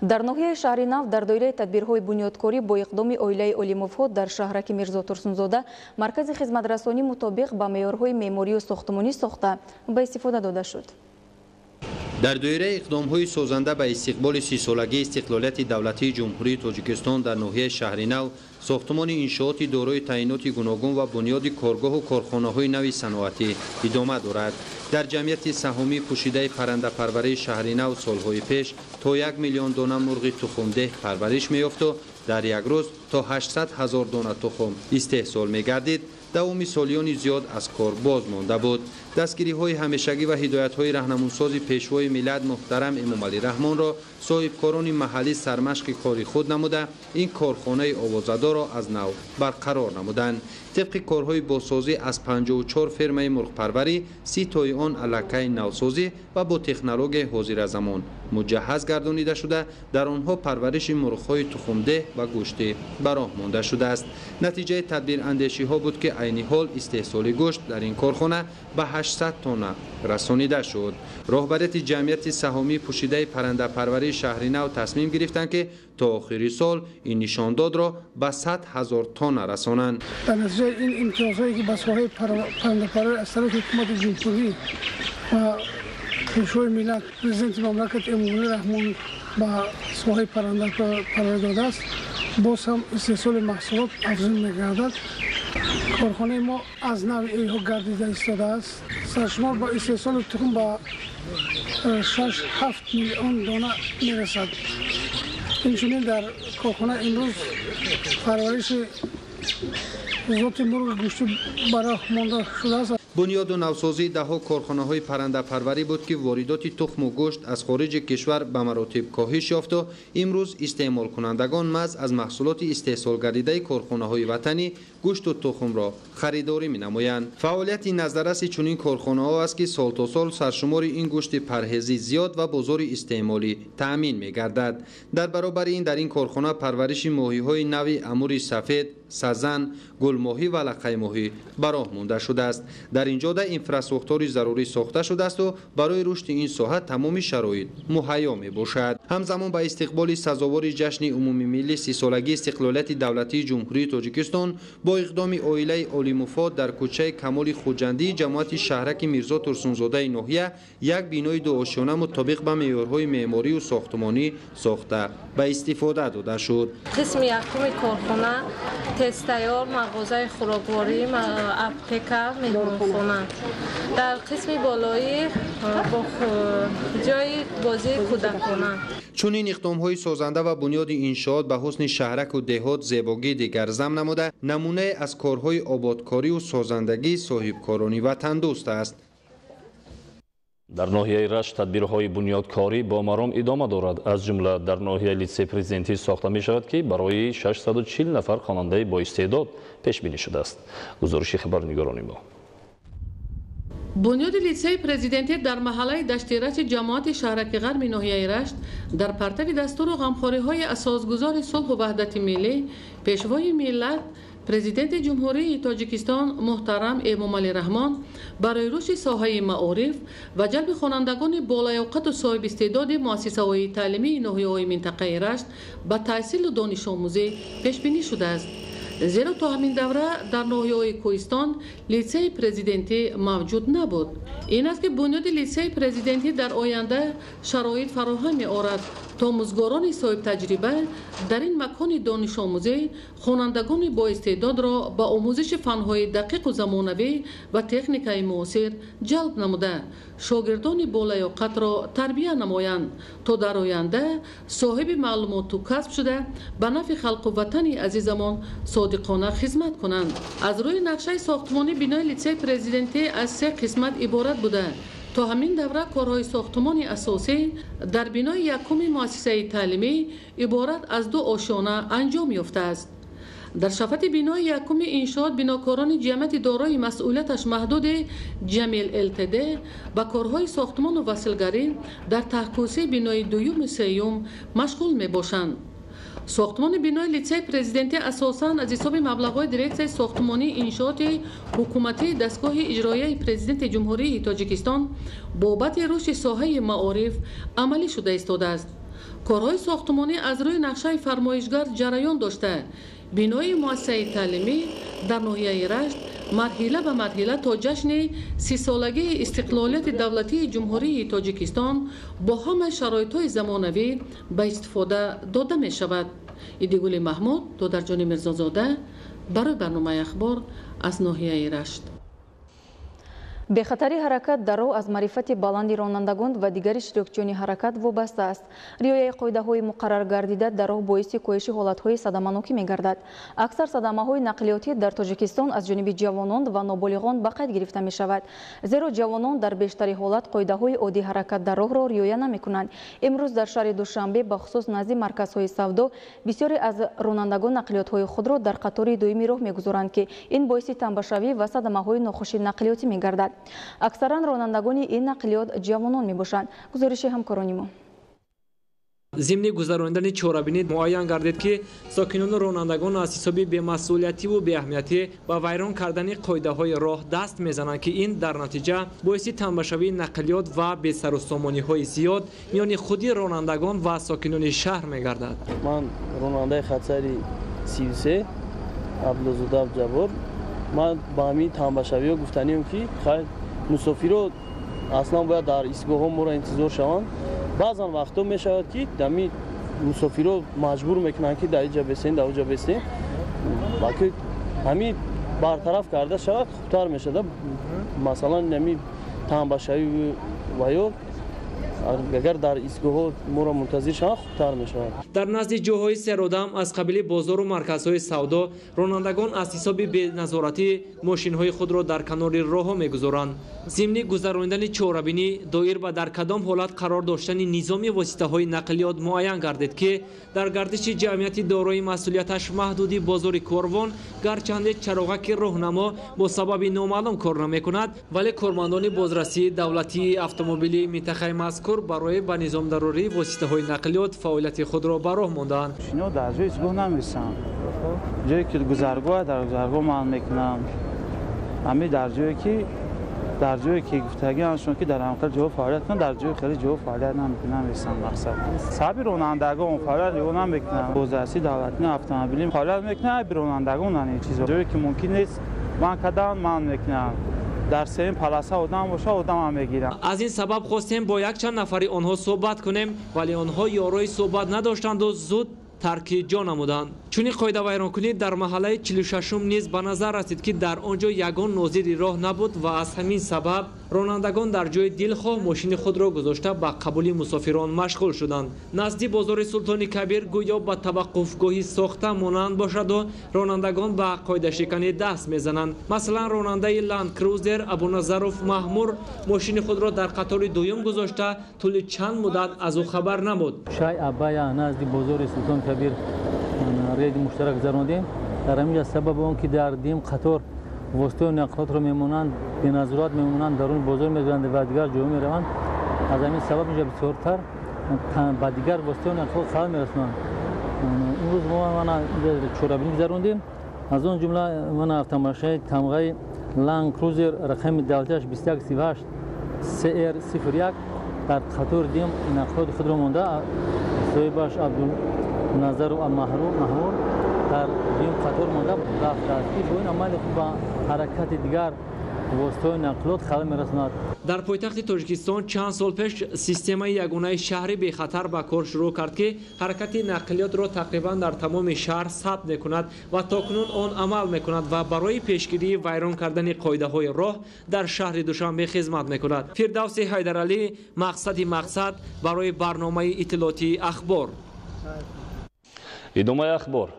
در ناحیه شهر نو در دایره تدبیرهای بنیادکاری با اقدام عائله اولیموف‌ها در شهرک میرزا ترسونزاده مرکز خدمترسانی مطابق با معیارهای معماری و ساختمانی ساخته به استفاده داده شد. در دایره اقدام‌های سازنده به استقبال 30 سالگی استقلالیت دولتی جمهوری تاجیکستان در ناحیه شهر نو، ساختمان انشاءات دارای تعیینات گوناگون و بنیاد کارگاه و کارخانه‌های نوی صنعتی ادامه دارد. در جمعیت سهامی پوشیده پرنده پروری شهر نو سالهای پیش تا 1 میلیون دانه مرغ تخمده پرورش می‌یافت و در یک روز تا 800,000 دانه تخم استحصال می‌گردید. دوام سالیان زیاد از کار باز مانده بود. دستگیری های همیشگی و هدایت های راهنمونساز پیشوای ملت محترم امام علی رحمان را صاحبکاران محلی سرمشق کاری خود نموده این کارخانه آوازده را از نو برقرار نمودند. طبق کارهای بازسازی از 54 فرمه مرغ پروری 30 تای آن الکه نوسازی و با تکنولوژی حاضر زمان مجهز گردانیده شده در آنها پرورش مرغ‌های تخمده و گوشت براه مانده شده است. نتیجه تدبیر اندیشی ها بود که عین حال استحصال گوشت در این کارخانه به 800 تن رسانیده شد. رهبریت جمعیت سهامی پوشیده پرنده پروری شهرینو تصمیم گرفتند که تا آخر سال این نشانداد را به 100,000 تن رسانند. در نتیجه این امتیازهایی که به ساحه پرنده پروری از طرف حکومت جمهوری و پیشوای ملت پرزیدنت مملکت امامعلی رحمان با ساحه پرنده پروری داده است، باز هم استحصال محصولات افزون می‌گردد. کارخانه ما از نوع ایها گردیده ایستاده است. سرشمار با استحصال تخم با 6-7 میلیون دانه میرسد. اینچنین در کارخانه امروز پرورش ذات مرغ گوشتی برای مانده شده است. بنیاد و نوسازی دهها کارخانه‌های پرنده پروری بود که واردات تخم و گوشت از خارج کشور به مراتب کاهش یافت و امروز استعمال کنندگان محض از محصولات استحصال گردیده کارخانه‌های وطنی گوشت و تخم را خریداری می‌نمایند. فعالیت نظررس چنین کارخانه‌ها است که سال تا سال سرشمار این گوشت پرهیزی زیاد و بازار استعمالی تأمین می‌گردد. در برابر این در این کارخانه پرورش ماهی‌های نوع امور سفید، سزن، گلماهی و لقه ماهی براه مانده شده است. در اینجا ده اینفراستراکچور ضروری ساخته شده است و برای رشد این ساحه تمام شرایط مهیا می باشد. همزمان با استقبال سزاوار جشن عمومی ملی 30 سالگی استقلالیت دولتی جمهوری تاجیکستان با اقدام عائله عالی مفاد در کوچه کمال خوجندی جماعت شهرک میرزا ترسونزاده ناحیه یک بینای دو آشیانه مطابق به معیارهای معماری و ساختمانی ساخته به استفاده داده شد. قسم یکم کارخانه تستیار، مغازه خوراکواری، اپتکا، مهمانخانه. در قسم بالایی با جای بازی کودکانه. چون این اقدام‌های سازنده و بنیاد انشاءات به حسن شهرک و دهات زیبایی دیگر زم نموده، نمونه از کارهای آبادکاری و سازندگی صاحبکارانی وطن دوست است. در ناحیه رشت تدبیرهای بنیادکاری با مرام ادامه دارد. از جمله در ناحیه لیسه پرزیدنتی ساخته می شود که برای 640 نفر خواننده با استعداد پیش بینی شده است. گزارش خبرنگاران ما. بنیاد لیسه پرزیدنتی در محله دشت رشت جماعت شهرک غرب ناحیه رشت در پرتو دستور و غمخوری‌های اساسگذار صلح و وحدت ملی پیشوای ملت پرزیدنت جمهوری تاجیکستان محترم امامعلی رحمان برای رشد ساحه معارف و جلب خوانندگان بالایوقت و صاحب استعداد مؤسسه‌های تعلیمی ناحیه‌های منطقه رشت به تحصیل و دانش آموزی پیش بینی شده است. زیرا تا همین دوره در ناحیه‌های کوهستان لیسه پرزیدنتی موجود نبود. این است که بنیاد لیسه پرزیدنتی در آینده شرایط فراهم می‌آورد تا آموزگاران صاحب تجربه در این مکان دانش آموزی خوانندگان با استعداد را با آموزش فن‌های دقیق و زمانوی و تکنیک‌های معاصر جلب نموده شاگردان بالیاقت را تربیت نمایند تا در آینده صاحب معلومات و کسب شده به نفع خلق و وطن عزیزمان صادقانه خدمت کنند. از روی نقشه ساختمانی بنای لیسه پرزیدنتی از 3 قسمت عبارت بوده. تا همین دوره کارهای ساختمان اساسی در بنای یکم مؤسسه تعلیمی عبارت از 2 آشیانه انجام یافته است. در شفت بنای یکم انشاءات بناکاران جمعیت دارای مسئولیتش محدود جمیل التده و کارهای ساختمان و وصلگری در تحقیقی بنای دوم و سوم مشغول می باشند. ساختمان بنای لیسه پرزیدنتی اساساً از حساب مبلغ‌های دیرکسیون ساختمانی انشاءات حکومتی دستگاه اجرایی پرزیدنت جمهوری تاجیکستان بابت رشد ساحه معارف عملی شده ایستاده است. کارهای ساختمانی از روی نقشه فرمایشگر جریان داشته. بنای مؤسسه تعلیمی در ناحیه رشت مرحله به مرحله تا جشن 30 سالگی استقلالیت دولتی جمهوری تاجیکستان با همه شرایط‌های زمانوی به استفاده داده می شود. ایدگل محمود دادرجان مرزازاده برای برنامه اخبار از ناحیه رشت. بخطری حرکت در راه از معرفت بلند رانندگان و دیگر اشتراکچیان حرکت وابسته است. رعایت قاعده‌های مقرر گردیده در راه باعث کاهش حالت‌های صدمه‌ناک می‌گردد. اکثر صدمه‌های نقلیاتی در تاجیکستان از جانب جوانان و نابالغان به قید گرفته می‌شود. زیرا جوانان در بیشتر حالت قاعده‌های عادی حرکت در راه را رعایت نمی‌کنند. امروز در شهر دوشنبه به خصوص نزد مرکزهای سودا بسیاری از رانندگان نقلیات‌های خود را در قطار دومی راه می‌گذارند که این باعث تنبشوی و صدمه‌های ناخوش نقلیاتی می‌گردد. اکثرا رانندگان این نقلیات جوانان می باشند. گزارش همکاران ما. ضمن گذراندن چهاربینی معین گردید که ساکنان رانندگان از حساب بی‌مسئولیتی و بی‌اهمیتی با ویران کردن قاعده‌های راه دست میزنند که این در نتیجه باعث تنبشوی نقلیات و بی سر و سامانی‌های زیاد میان خود رانندگان و ساکنان شهر میگردد. من راننده خطسری 33 عبدالزاده عبدالجبار، من با همین تنبشوی گفتنیم که خیلی مسافرها اصلا باید در ایستگاه ها ما را انتظار شوند. بعضا وقتا می شود که دمی مسافرها مجبور میکنند که در اینجا بسین در اونجا بسین، بلکه همین برطرف کرده شود خوبتر می شود. مثلا نمی تنبشوی و یا اگر در ایستگاه ها ما را منتظر شوند خوبتر می شود. در نزد جاهای سرودم از قبیل بازار و مرکزهای سودا رانندگان از حساب بی‌نظارتی ماشین‌های خود را در کنار راه می‌گذارند. ضمن گذراندن چهاربینی دایر به در کدام حالت قرار داشتن نظام واسطه‌های نقلیات معین گردید که در گردش جمعیت دارای مسئولیتش محدودی بازار کاروان گرچند چراغک راهنما با سبب نامعلوم کار نمی‌کند، ولی کارمندان بازرسی دولتی اتومبیلی منطقه مذکور برای به نظام ضروری واسطه‌های نقلیات فعالیت خود را به راه ماندند. اینا در جای ایستگاه نمی‌رسن. جایی که گذرگاه در گذرگاه معلوم می‌کنم. همین در جایی که گفتگی آنشون که در همکار جواب فعالیت کنن، در جای خیلی جواب فعالیت نمی‌کنن. مقصد صبر رانندگان فعالیت نمی‌کنن. بازرسی دولتی اتومبیلی فعالیت می‌کنن، رانندگان این چیزا جایی که ممکن نیست من کدام من می‌کنم. در سین پلاسه آدم باشه آدم هم میگیرن. از این سبب خواستیم با یک چند نفری آنها صحبت کنیم، ولی آنها یارای صحبت نداشتند و زود ترک جا نمودند. چون قاعده ویرانکنی در محله 46 نیز به نظر رسید که در آنجا یگان ناظر راه نبود و از همین سبب رانندگان در جای دلخواه ماشین خود را گذاشته به قبول مسافران مشغول شدند. نزدیک بازار سلطان کبیر گویا به توقفگاهی ساخته مانند باشد و رانندگان به قاعده شکنی دست میزنند. مثلا راننده لند کروزر ابونظروف محمور ماشین خود را در قطار دوم گذاشته طول چند مدت از او خبر نبود. شای ابایا نزدیک بازار سلطان کبیر رید مشترک گذراندیم. در همین سبب اون که در دیم قطار واسطه نقلات رو میمونند بی‌نظارت میمونند درون بازار میگردند و دیگر جلو میروند. از همین سبب اینجا بسیارتر با دیگر واسطه نقلات خلل میرسونند. امروز ما چهاربینی گذراندیم. از اون جمله من اتومبیل تمغه لند کروزر رقم دولتیش 2138 CR01 در قطار دیم نقلات خود رو مونده. صاحبش عبدالنظر و محمود در دیم قطار مانده رفت است که این عمل خوب با حرکت دیگر واسطه نقلات خلل میرساند. در پایتخت تاجیکستان چند سال پیش سیستم یگانه شهری به خطر به کار شروع کرد که حرکت نقلیات را تقریبا در تمام شهر ثبت میکند و تاکنون آن عمل میکند و برای پیشگیری ویران کردن قاعده های راه در شهر دوشنبه خدمت میکند. فردوس حیدرعلی مقصد برای برنامه اطلاعاتی اخبار. ادامه اخبار.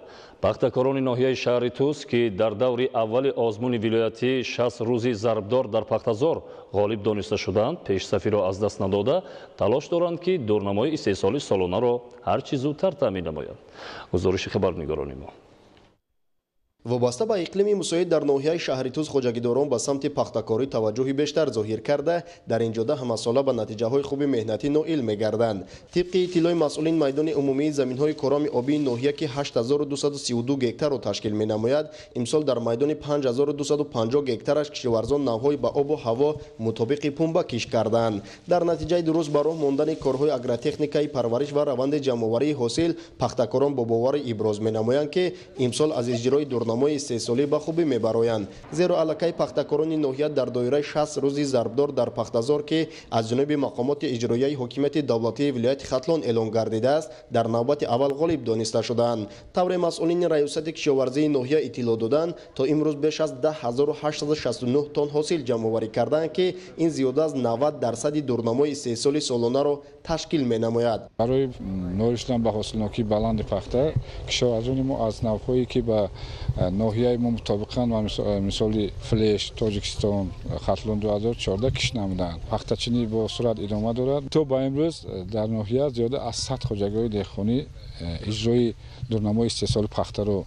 пахтакорони ноҳияи шаҳри Туз ки дар даври аввали озмуни вилоятӣ 60 рӯзи зарбдор дар пахтазор ғолиб дониста шуданд, пешсафиро аз даст надода талош доранд ки дурнамои истеҳсоли солонаро ҳар чӣ зудтар таъмин намоянд. гузориши хабарнигорони мо. вобаста ба иқлими мусоид дар ноҳияи шаҳри Туз хоҷагидорон ба самти пахтакорӣ таваҷҷӯҳи бештар зоҳир карда дар ин ҷода ҳамасола ба натиҷаҳои хуби меҳнатӣ ноил мегарданд. тибқи иттилои масъулин майдони умумии заминҳои короми обии ноҳия ки 8232 гектарро ташкил менамояд, имсол дар майдони 5250 гектараш кишоварзон навҳои ба обу ҳаво мутобиқи пунба киш карданд. дар натиҷаи дуруст ба роҳ мондани корҳои агротехникаи парвариш ва раванди ҷамъоварии ҳосил пахтакорон бо боварӣ иброз менамоянд ки имсол аз иҷрои дурнамои истеҳсолӣ ба хубӣ мебароянд. зеро аллакай пахтакорони ноҳия дар доираи 60 рӯзи зарбдор дар пахтазор ки аз ҷониби мақомоти иҷроияи ҳокимияти давлатии вилояти хатлон эълон гардидааст, дар навбати аввал ғолиб дониста шуданд. тавре масъулини раёсати кишоварзии ноҳия иттилоъ доданд, то имрӯз беш аз 10869 тонн ҳосил ҷамъоварӣ карданд ки ин зиёда аз 90% дурнамои истеҳсоли солонаро ташкил менамояд. барои норишдан ба ҳосилнокии баланди пахта кишоварзони мо аз навҳое ки ба ноҳияи мо мутобиқан ва мисоли флеш, тоҷикистон, хатлон 2014 киш намуданд. пахтачинӣ бо сурат идома дорад. то ба имрӯз дар ноҳия зиёда аз 100 хоҷагоҳи деҳқонӣ иҷрои дурнамои истеҳсоли пахтаро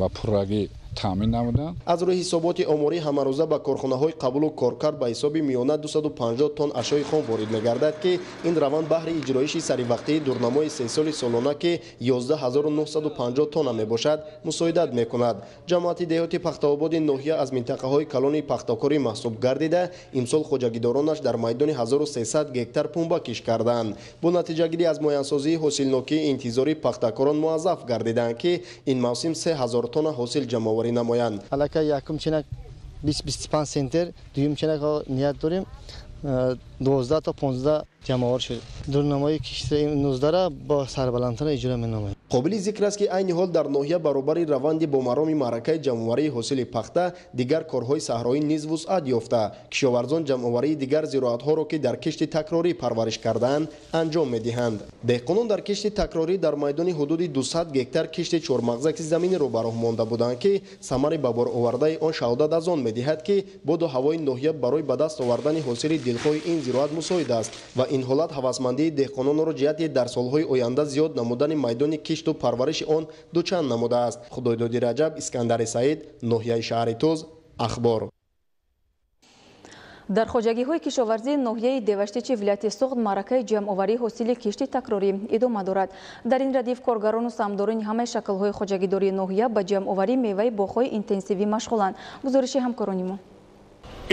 ба пуррагӣ таъмин намуданд. аз рӯи ҳисоботи оморӣ ҳамарӯза ба корхонаҳои қабулу коркард ба ҳисоби миёна 250 тонн ашёи хом ворид мегардад ки ин раванд баҳри иҷроиши саривақтии дурнамои 3 соли солона ки 11950 тонна мебошад мусоидат мекунад. ҷамоати деҳоти пахтаободи ноҳия аз минтақаҳои калони пахтакорӣ маҳсуб гардида имсол хоҷагидоронаш дар майдони 1300 гектар пунба киш карданд. бо натиҷагирӣ аз моянсозии ҳосилнокии интизори пахтакорон муаззаф гардиданд ки ин мавсим 3000 тонна ҳосил ҷамъоварӣ намоянд. аллакай якум ченак 20-25 центр, дуюм ченак ният дорем 12 та 15 ҷамъовар шуд. Дурнамои киштаи 19 ба сарбаландтар иҷро менамояд. қобили зикр аст ки айни ҳол дар ноҳия баробари раванди бо мароми маъракаи ҷамъоварии ҳосили пахта дигар корҳои саҳроӣ низ вусъат ёфта кишоварзон ҷамъоварии дигар зироатҳоро ки дар кишти такрорӣ парвариш кардаанд анҷом медиҳанд. деҳқонон дар кишти такрорӣ дар майдони ҳудуди 200 гектар кишти чормағзаки заминеро ба роҳ монда буданд ки самари ба бор овардаи он шаҳодат аз он медиҳад ки боду ҳавои ноҳия барои ба даст овардани ҳосили дилхоҳи ин зироат мусоид аст ва ин ҳолат ҳавасмандии деҳқононро ҷиҳати дар солҳои оянда зиёд намудани майдони кишту парвариши он дучанд намудааст. худойдоди раҷаб, искандари саид, ноҳияи шаҳри туз, ахбор. дар хоҷагиҳои кишоварзии ноҳияи деваштичи вилояти суғд маъракаи ҷамъоварии ҳосили кишти такрорӣ идома дорад. дар ин радиф коргарону самдорони ҳамаи шаклҳои хоҷагидории ноҳия ба ҷамъоварии меваи боғҳои интенсивӣ машғуланд. гузориши ҳамкорони мо.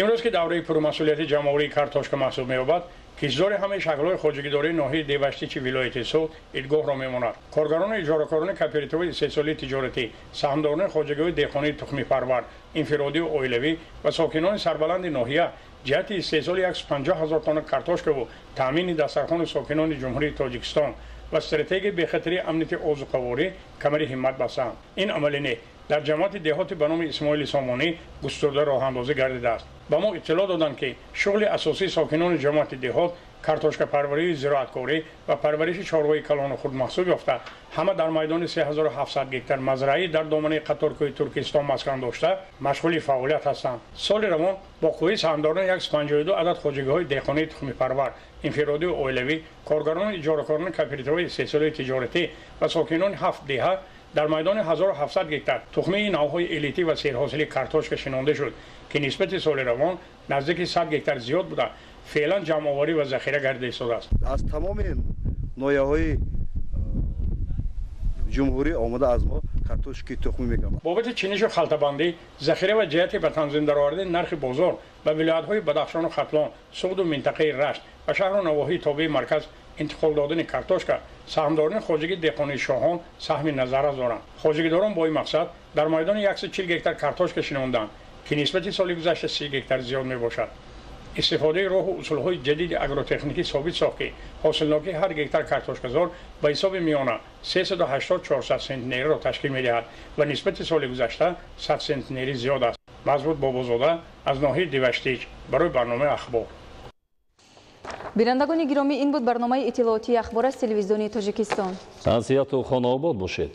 имрӯз ки давраи пурмасъулияти ҷамъоварии картошка маҳсуб меёбад, киштдори ҳамаи шаклҳои хоҷагидории ноҳияи деваштичи вилояти суғд идгоҳро мемонад. коргарони иҷоракорони кооперативаи сесоли тиҷоратӣ, саҳмдорони хоҷагиҳои деҳқонии тухмипарвар, инфиродию оилавӣ ва сокинони сарбаланди ноҳия ҷиҳати истеҳсоли 150 000 тонна картошкаву таъмини дастархони сокинони ҷумҳурии тоҷикистон ва стратегияи бехатарии амнияти озуқаворӣ камари ҳиммат бастанд. ин амалине дар ҷамоати деҳоти ба номи исмоили сомонӣ густурда роҳандозӣ гардидааст. ба мо иттилоъ доданд ки шуғли асосии сокинони ҷамоати деҳот картошкапарварии зироаткорӣ ва парвариши чорвои калону худ маҳсуб ёфта ҳама дар майдони 3700 гектар мазраӣ дар доманаи қаторкӯҳи туркистон маскан дошта машғули фаъолият ҳастанд. соли равон бо қувваи саҳмдорон 152 адад хоҷагиҳои деҳқонии тухмипарвар, инфиродию оилавӣ, коргарони иҷоракорони кооперативаи истеҳсолии тиҷоратӣ ва сокинони 7 деҳа дар майдони 1700 гектар тухмии навъҳои элитӣ ва серҳосили картошка шинонда шуд ки нисбати соли равон наздики 100 гектар зиёд буда феълан ҷамъоварӣ ва захира гарда истодааст. аз тамоми ноҳияҳои ҷумҳурӣ омада аз мо картошки тухмӣ мегирам. бобати чинишу халтабандӣ, захира ва ҷиҳати ба танзим даровардани нархи бозор ба вилоятҳои бадахшону хатлон, суғду минтақаи рашт ва шаҳру навоҳии тобии марказ интиқол додани картошка саҳмдорони хоҷагии деҳқонии шоҳон саҳми назаррас доранд. хоҷагидорон бо ин мақсад дар майдони 140 гектар картошка шинонданд ки нисбати соли гузашта 30 гектар зиёд мебошад. истифодаи роҳу усулҳои ҷадиди агротехникӣ собит сохт ки ҳосилнокии ҳар гектар картошказор ба ҳисоби миёна 380-400 сентнериро ташкил медиҳад ва нисбати соли гузашта 100 сентнери зиёд аст. мазбут бобозода аз ноҳияи деваштич барои барномаи ахбор. бинандагони гиромӣ, ин буд барномаи иттилоотии ахбор аз телевизиони тоҷикистон. саъату хонаобод бошед.